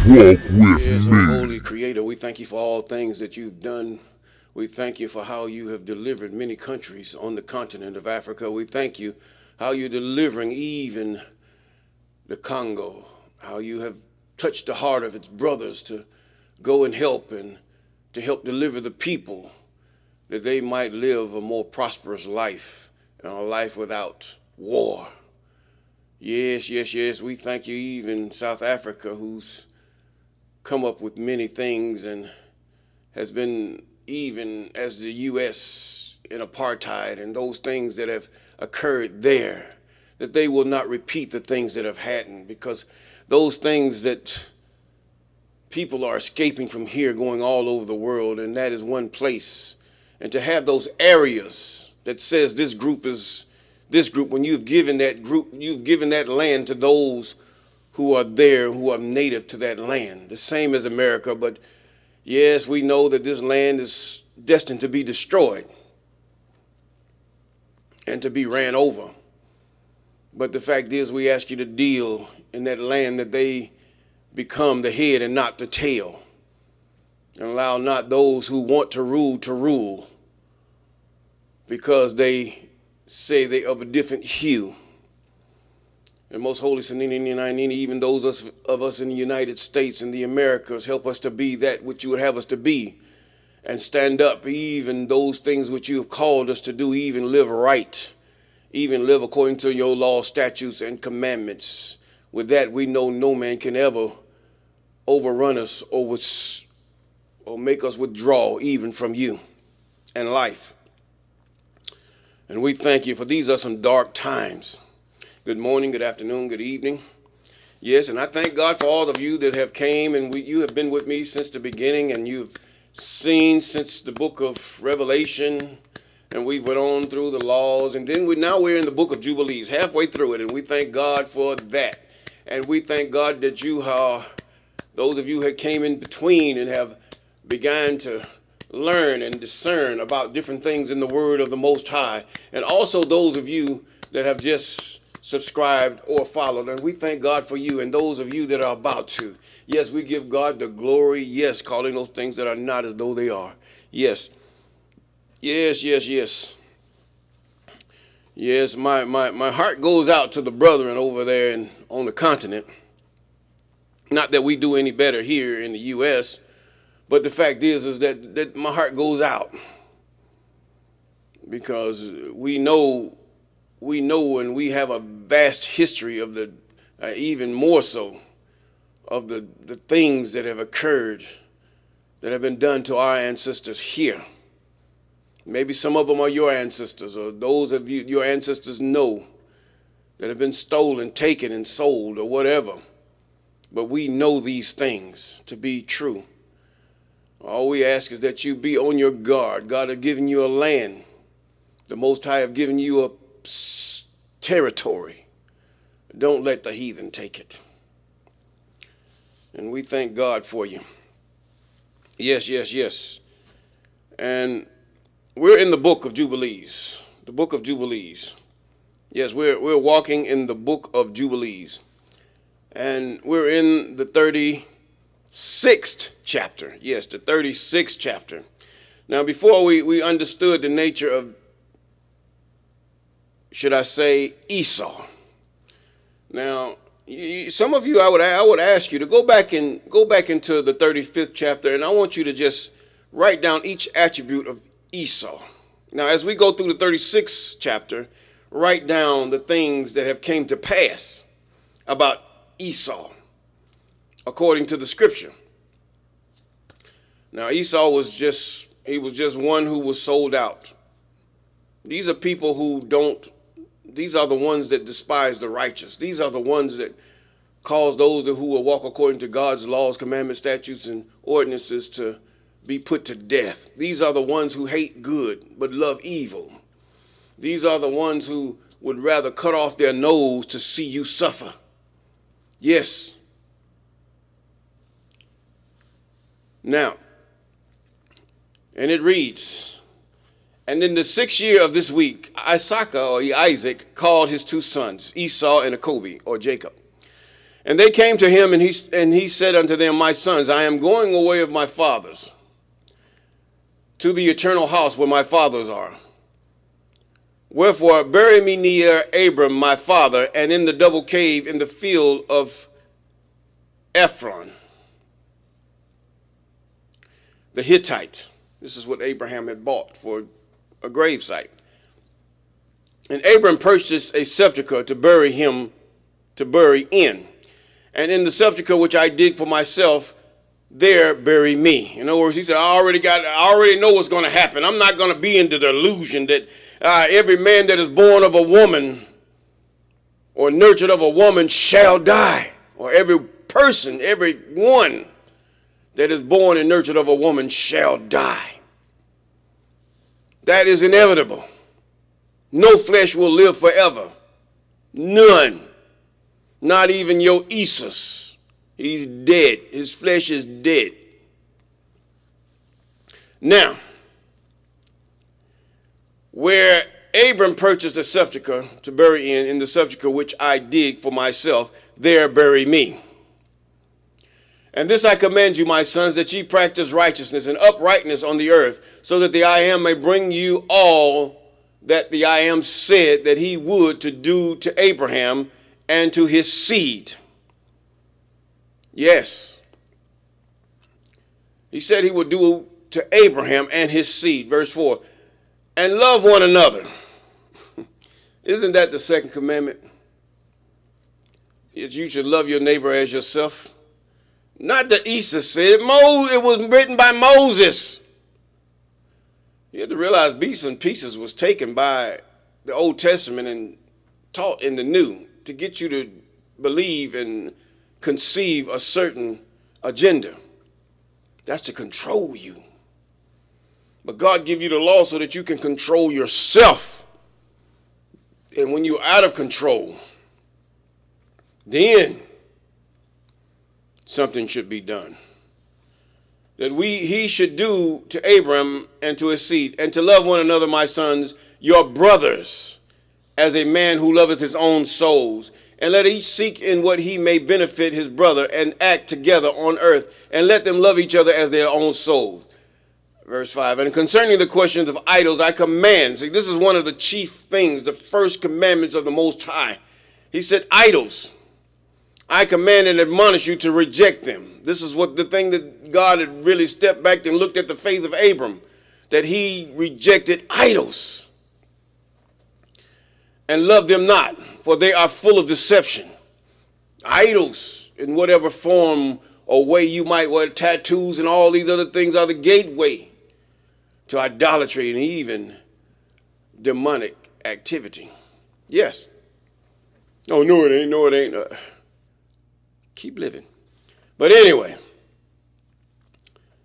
Walk with Yes, oh me. holy creator, we thank you for all things that you've done. We thank you for how you have delivered many countries on the continent of Africa. We thank you how you're delivering even the Congo, how you have touched the heart of its brothers to go and to help deliver the people that they might live a more prosperous life and a life without war. Yes, yes, yes. We thank you, even South Africa, who's come up with many things and has been, even as the U.S. in apartheid and those things that have occurred there, that they will not repeat the things that have happened, because those things that people are escaping from here going all over the world, and that is one place. And to have those areas that says this group is this group, when you've given that group, you've given that land to those who are there, who are native to that land, the same as America. But yes, we know that this land is destined to be destroyed and to be ran over. But the fact is, we ask you to deal in that land that they become the head and not the tail. And allow not those who want to rule because they say they of a different hue. And most holy Sanini, even those of us in the United States and the Americas, help us to be that which you would have us to be, and stand up, even those things which you have called us to do, even live right, even live according to your law, statutes, and commandments. With that, we know no man can ever overrun us or make us withdraw even from you and life. And we thank you, for these are some dark times. Good morning, good afternoon, good evening. Yes, and I thank God for all of you that have came, and you have been with me since the beginning, and you've seen since the book of Revelation, and we went on through the laws, and then now we're in the book of Jubilees, halfway through it, and we thank God for that. And we thank God that you are, those of you who came in between and have began to learn and discern about different things in the word of the Most High, and also those of you that have just subscribed or followed, and we thank God for you, and those of you that are about to. Yes, we give God the glory. Yes, calling those things that are not as though they are. Yes, yes, yes, yes. Yes, my heart goes out to the brethren over there on the continent. Not that we do any better here in the U.S., but the fact is that my heart goes out, because we know and we have a vast history of the, even more so, of the things that have occurred, that have been done to our ancestors here. Maybe some of them are your ancestors, or those of you, your ancestors know, that have been stolen, taken, and sold, or whatever. But we know these things to be true. All we ask is that you be on your guard. God has given you a land. The Most High have given you a territory. Don't let the heathen take it. And we thank God for you. Yes, yes, yes. And we're in the book of Jubilees. The book of Jubilees. Yes, we're walking in the book of Jubilees. And we're in the 36th chapter. Yes, the 36th chapter. Now, before we understood the nature of, should I say, Esau. Now, some of you, I would ask you to go back into the 35th chapter, and I want you to just write down each attribute of Esau. Now, as we go through the 36th chapter, write down the things that have came to pass about Esau, according to the scripture. Now, Esau was just one who was sold out. These are people these are the ones that despise the righteous. These are the ones that cause those who will walk according to God's laws, commandments, statutes, and ordinances to be put to death. These are the ones who hate good but love evil. These are the ones who would rather cut off their nose to see you suffer. Yes. Now, and it reads, and in the 6th year of this week, Isaac called his 2 sons, Esau and Acob, or Jacob. And they came to him, and he said unto them, my sons, I am going away of my fathers to the eternal house where my fathers are. Wherefore bury me near Abram my father, and in the double cave in the field of Ephron the Hittite. This is what Abraham had bought for a gravesite. And Abram purchased a sepulchre to bury in. And in the sepulchre which I dig for myself, there bury me. In other words, he said, I already know what's going to happen. I'm not going to be in the delusion that every man that is born of a woman or nurtured of a woman shall die. Or every one that is born and nurtured of a woman shall die. That is inevitable. No flesh will live forever. None. Not even your Esau. He's dead. His flesh is dead. Now, where Abram purchased a sepulchre to bury in the sepulchre which I dig for myself, there bury me. And this I command you, my sons, that ye practice righteousness and uprightness on the earth, so that the I Am may bring you all that the I Am said that he would to do to Abraham and to his seed. Yes. He said he would do to Abraham and his seed. Verse 4. And love one another. Isn't that the second commandment? You should love your neighbor as yourself. Not that Esau said. It was written by Moses. You have to realize bits and pieces was taken by the Old Testament and taught in the New to get you to believe and conceive a certain agenda. That's to control you. But God give you the law so that you can control yourself. And when you're out of control, then something should be done. That he should do to Abram and to his seed, and to love one another, my sons, your brothers, as a man who loveth his own souls. And let each seek in what he may benefit his brother, and act together on earth, and let them love each other as their own souls. Verse 5, and concerning the questions of idols, I command. See, this is one of the chief things, the first commandments of the Most High. He said, idols. I command and admonish you to reject them. This is what the thing that God had really stepped back and looked at the faith of Abram, that he rejected idols and loved them not, for they are full of deception. Idols, in whatever form or way you might wear, tattoos and all these other things, are the gateway to idolatry and even demonic activity. Yes. Oh, no, it ain't. No, it ain't. Keep living. But anyway,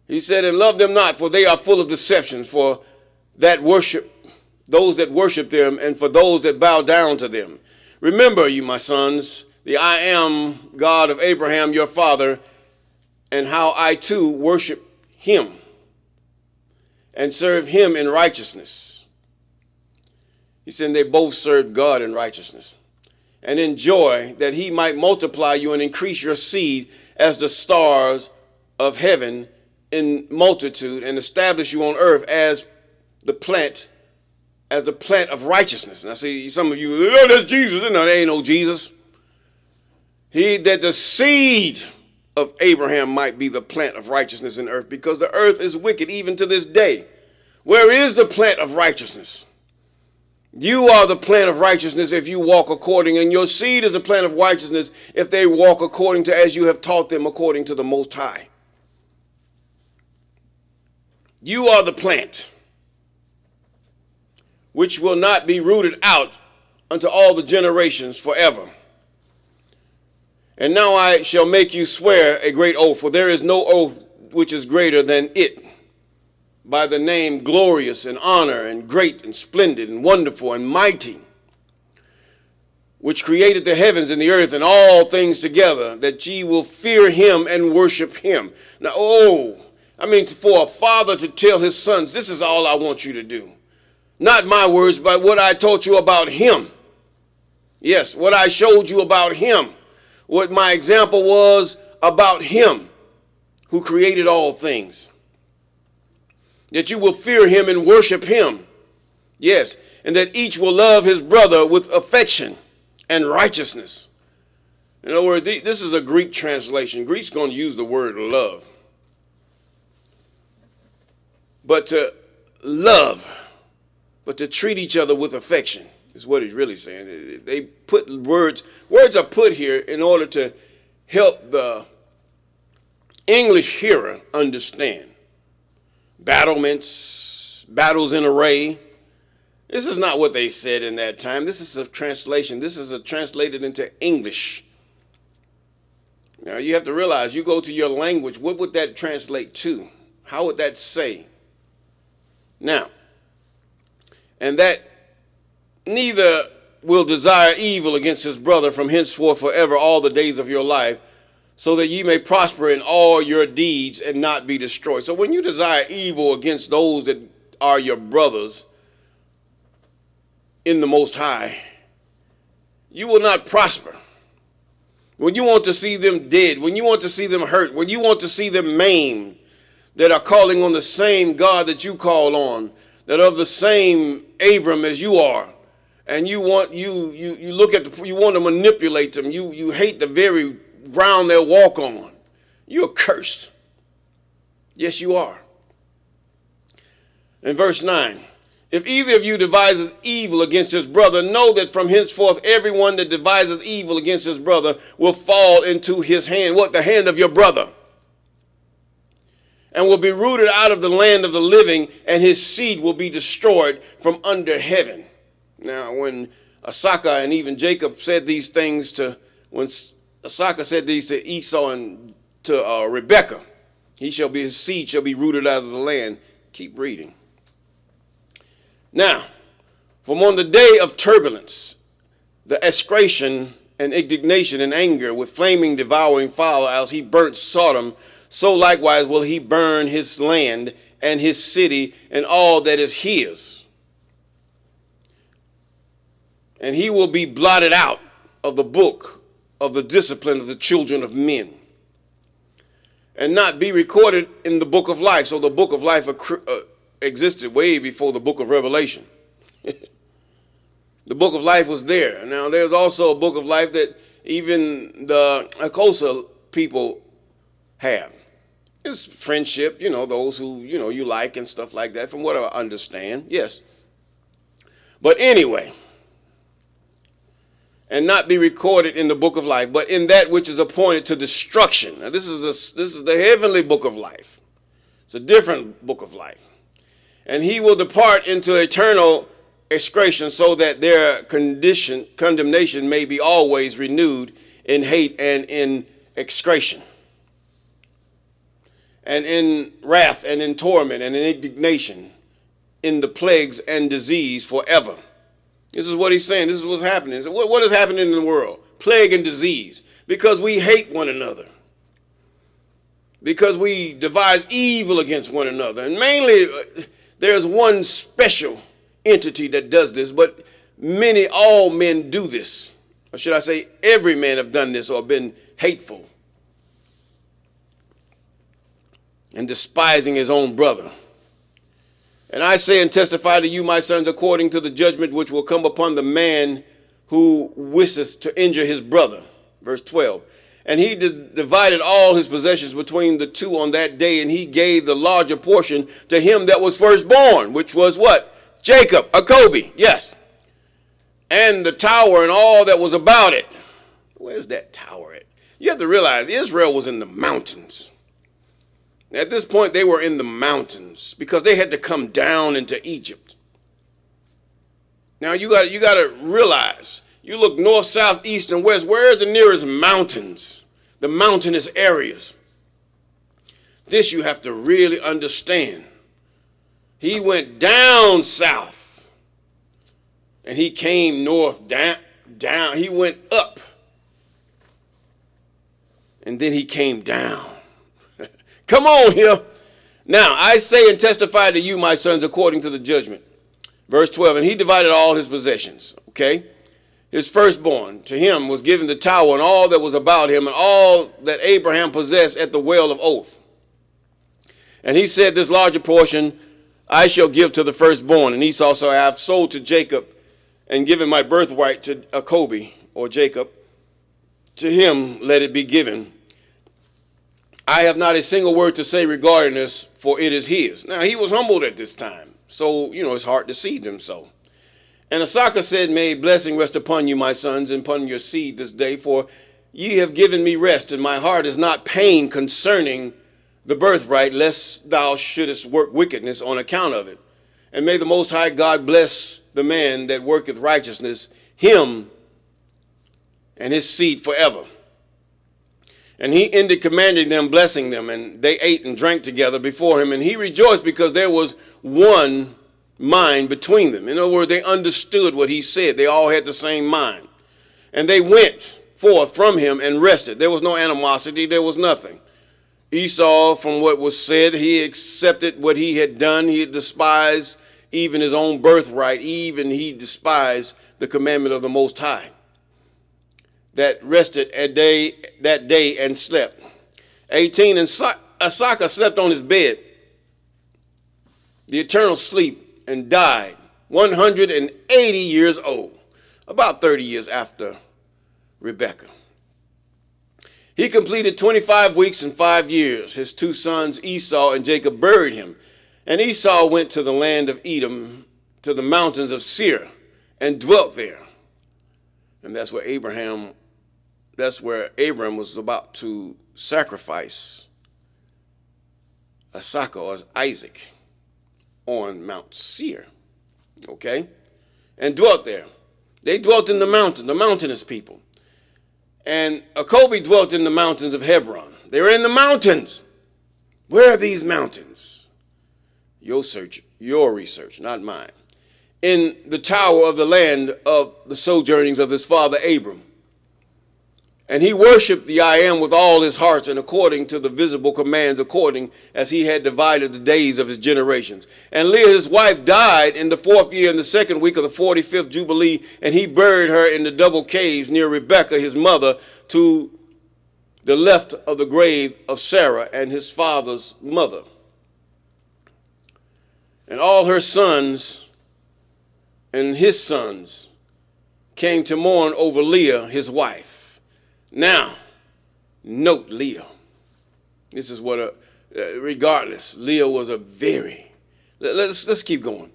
he said, and love them not, for they are full of deceptions, for that worship, those that worship them, and for those that bow down to them. Remember, you, my sons, the I Am God of Abraham, your father, and how I too worship him and serve him in righteousness. He said they both served God in righteousness, and in joy, that he might multiply you and increase your seed as the stars of heaven in multitude, and establish you on earth as the plant of righteousness. And I see some of you, oh, that's Jesus. No, there ain't no Jesus. That the seed of Abraham might be the plant of righteousness in earth, because the earth is wicked even to this day. Where is the plant of righteousness? You are the plant of righteousness if you walk according, and your seed is the plant of righteousness if they walk according to as you have taught them according to the Most High. You are the plant which will not be rooted out unto all the generations forever. And now I shall make you swear a great oath, for there is no oath which is greater than it, by the name glorious and honor and great and splendid and wonderful and mighty, which created the heavens and the earth and all things together, that ye will fear him and worship him. Now, for a father to tell his sons, this is all I want you to do. Not my words, but what I taught you about him. Yes, what I showed you about him. what my example was about him who created all things. That you will fear him and worship him. Yes, and that each will love his brother with affection and righteousness. In other words, this is a Greek translation. Greek's going to use the word love. But to love, but to treat each other with affection is what he's really saying. They put words are put here in order to help the English hearer understand. Battlements, battles in array. This is not what they said in that time. This is a translation. This is translated into English. Now you have to realize, you go to your language, what would that translate to? How would that say? Now, and that neither will desire evil against his brother from henceforth forever all the days of your life, so that ye may prosper in all your deeds and not be destroyed. So when you desire evil against those that are your brothers in the Most High, you will not prosper. When you want to see them dead, when you want to see them hurt, when you want to see them maimed, that are calling on the same God that you call on, that are of the same Abram as you are, and you want you look at you want to manipulate them. You hate the very ground they walk on. You're cursed. Yes, you are. In verse 9, if either of you devises evil against his brother, know that from henceforth everyone that devises evil against his brother will fall into his hand. What? The hand of your brother. And will be rooted out of the land of the living, and his seed will be destroyed from under heaven. Now, when Asaka and even Jacob said these things when Asaka said these to Esau and to Rebekah, his seed shall be rooted out of the land. Keep reading. Now, from on the day of turbulence, the execration and indignation and anger with flaming devouring fire, as he burnt Sodom, so likewise will he burn his land and his city and all that is his. And he will be blotted out of the book of the discipline of the children of men, and not be recorded in the book of life. So the book of life existed way before the book of Revelation. The book of life was there. Now there's also a book of life that even the Acob people have. It's friendship, those who, you like and stuff like that, from what I understand, yes. But anyway, and not be recorded in the book of life, but in that which is appointed to destruction. Now this is the heavenly book of life. It's a different book of life. And he will depart into eternal execration, so that their condemnation may be always renewed in hate and in execration, and in wrath and in torment and in indignation, in the plagues and disease forever. This is what he's saying. This is what's happening. So what is happening in the world? Plague and disease. Because we hate one another. Because we devise evil against one another. And mainly, there's one special entity that does this, but all men do this. Or should I say, every man have done this or been hateful and despising his own brother. And I say and testify to you, my sons, according to the judgment which will come upon the man who wishes to injure his brother. Verse 12. And he divided all his possessions between the two on that day, and he gave the larger portion to him that was firstborn, which was what? Jacob, Acob, yes. And the tower and all that was about it. Where's that tower at? You have to realize Israel was in the mountains. At this point, they were in the mountains because they had to come down into Egypt. Now, you got to realize, you look north, south, east, and west, where are the nearest mountains, the mountainous areas? This you have to really understand. He went down south, and he came north, down. He went up, and then he came down. Come on here. Now, I say and testify to you, my sons, according to the judgment. Verse 12, and he divided all his possessions. Okay? his firstborn. To him was given the tower and all that was about him and all that Abraham possessed at the well of Oath. And he said, this larger portion I shall give to the firstborn. And Esau said, I have sold to Jacob and given my birthright to Acob, or Jacob. To him let it be given. I have not a single word to say regarding this, for it is his. Now, he was humbled at this time, so, his heart deceived him so. And Esau said, may blessing rest upon you, my sons, and upon your seed this day, for ye have given me rest, and my heart is not pained concerning the birthright, lest thou shouldest work wickedness on account of it. And may the Most High God bless the man that worketh righteousness, him and his seed forever. And he ended commanding them, blessing them, and they ate and drank together before him. And he rejoiced because there was one mind between them. In other words, they understood what he said. They all had the same mind. And they went forth from him and rested. There was no animosity. There was nothing. Esau, from what was said, he accepted what he had done. He had despised even his own birthright. Even he despised the commandment of the Most High, that rested that day and slept. 18, and Esau slept on his bed, the eternal sleep, and died 180 years old, about 30 years after Rebekah. He completed 25 weeks and 5 years. His two sons, Esau and Jacob, buried him. And Esau went to the land of Edom, to the mountains of Seir, and dwelt there. And that's where Abraham was about to sacrifice Esau, or Isaac, on Mount Seir. Okay? And dwelt there. They dwelt in the mountain, the mountainous people. And Acob dwelt in the mountains of Hebron. They were in the mountains. Where are these mountains? Your research, not mine. In the tower of the land of the sojournings of his father Abram. And he worshiped the I Am with all his hearts, and according to the visible commands, according as he had divided the days of his generations. And Leah, his wife, died in the 4th year, in the 2nd week of the 45th Jubilee, and he buried her in the double caves near Rebekah, his mother, to the left of the grave of Sarah and his father's mother. And all her sons and his sons came to mourn over Leah, his wife. Now, note Leah. This is what, regardless, Leah was a let's keep going.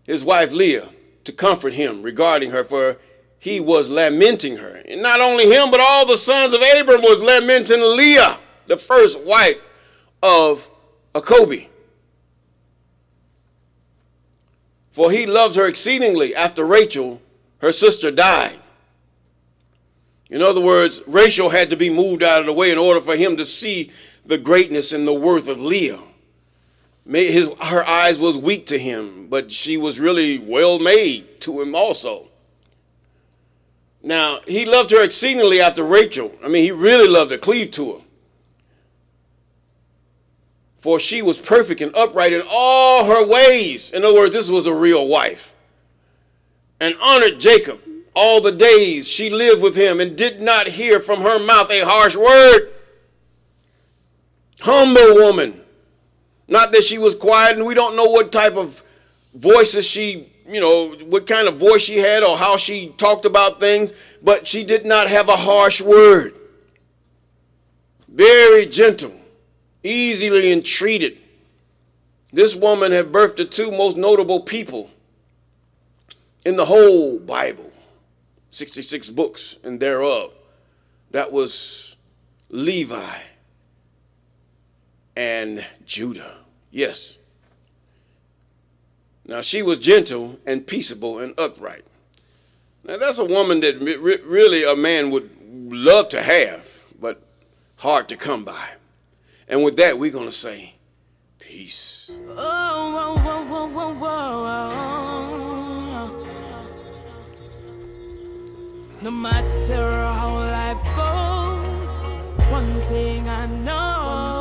His wife Leah, to comfort him regarding her, for he was lamenting her. And not only him, but all the sons of Abram was lamenting Leah, the first wife of Acob. For he loved her exceedingly after Rachel, her sister, died. In other words, Rachel had to be moved out of the way in order for him to see the greatness and the worth of Leah. Her eyes was weak to him, but she was really well made to him also. Now, he loved her exceedingly after Rachel. He really loved her, cleaved to her. For she was perfect and upright in all her ways. In other words, this was a real wife. And honored Jacob all the days she lived with him, and did not hear from her mouth a harsh word. Humble woman. Not that she was quiet, and we don't know what type of voices what kind of voice she had or how she talked about things, but she did not have a harsh word. Very gentle, easily entreated. This woman had birthed the two most notable people in the whole Bible. 66 books and thereof. That was Levi and Judah. Yes. Now she was gentle and peaceable and upright. Now that's a woman that really a man would love to have, but hard to come by. And with that, we're going to say peace. No matter how life goes, one thing I know.